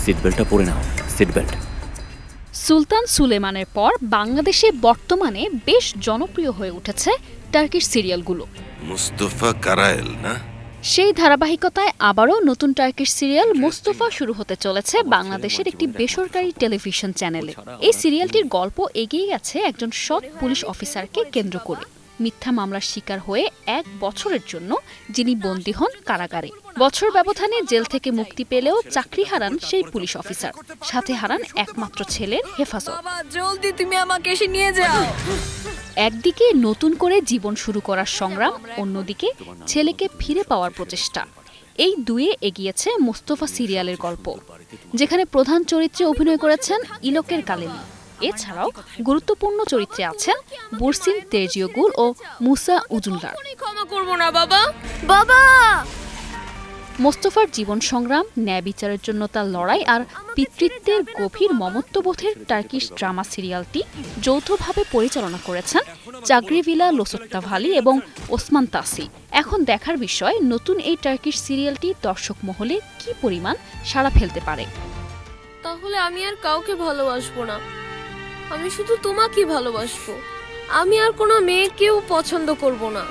Seat বেল্টটা পরে নাও, seat belt. সুলতান সুলেমানের পর বাংলাদেশে বর্তমানে বেশ জনপ্রিয় হয়ে উঠেছে টার্কিশ সিরিয়ালগুলো। মুস্তাফা কারায়েল না? সেই ধারাবাহিকতায় আবারও নতুন টার্কিশ সিরিয়াল মোস্তফা শুরু হতে চলেছে বাংলাদেশের একটি বেসরকারি টেলিভিশন চ্যানেলে। এই সিরিয়ালটির গল্প এগিয়ে গেছে একজন সৎ পুলিশ অফিসারকে কেন্দ্র করে। মিথ্যা মামলার শিকার হয়ে 1 বছরের জন্য যিনি বন্দী হন কারাগারে। বছর ব্যবধানে জেল থেকে মুক্তি পেলেও চাকরি হারান সেই পুলিশ অফিসার, সাথে হারান একমাত্র ছেলের হেফাজত। জলদি তুমি আমাকে এসে নিয়ে যাও। একদিকে নতুন করে জীবন শুরু করার সংগ্রাম, অন্যদিকে ছেলেকে ফিরে পাওয়ার প্রচেষ্টা। এই দুয়ে এগিয়েছে মোস্তফা সিরিয়ালের গল্প, যেখানে প্রধান চরিত্রে অভিনয় করেছেন ইলোকের কালেমি। এছাড়াও গুরুত্বপূর্ণ চরিত্রে আছেন বুরসিন তেরজিওগুল ও মুসা উজুল্লাহ। ক্ষমা করব না বাবা। বাবা! মোস্তফার জীবন সংগ্রাম, ন্যায় বিচারের জন্য তার লড়াই আর পিতৃত্বের গভীর মমত্ববোধের টার্কিশ ড্রামা সিরিয়ালটি যৌথভাবে পরিচালনা করেছেন চাগরিভিলা লোসত্তাভালি এবং ওসমান তাসি। এখন দেখার বিষয় নতুন এই টার্কিশ সিরিয়ালটি দর্শক মহলে কি পরিমাণ সাড়া ফেলতে পারে। তাহলে আমি আর কাউকে ভালোবাসবো না, আমি শুধু তোমাকেই ভালোবাসবো। আমি আর কোনো মেয়েকেও পছন্দ করব না।